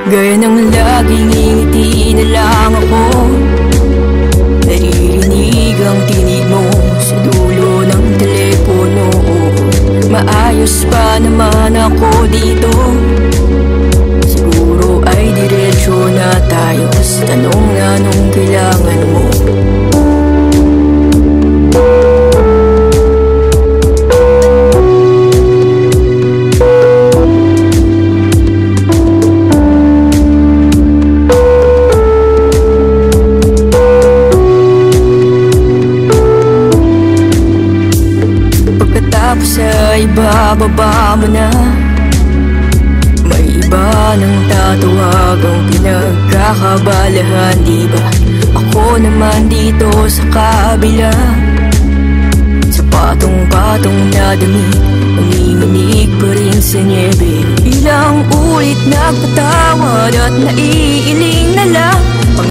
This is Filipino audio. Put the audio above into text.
Gaya ng laging ngingiti na lang ako, naririnig ang tinig mo sa dulo ng telepono. Maayos pa naman ako dito, siguro ay diretsyo na tayo sa tanong na anong kailangan mo. Pagkatapos ay bababa mo na, may iba nang tatawagang pinagkakabalahan, diba? Ako naman dito sa kabila, sa patong-patong na damit, nanginginig pa rin sa niebe. Ilang ulit nagpatawad at naiiling na lang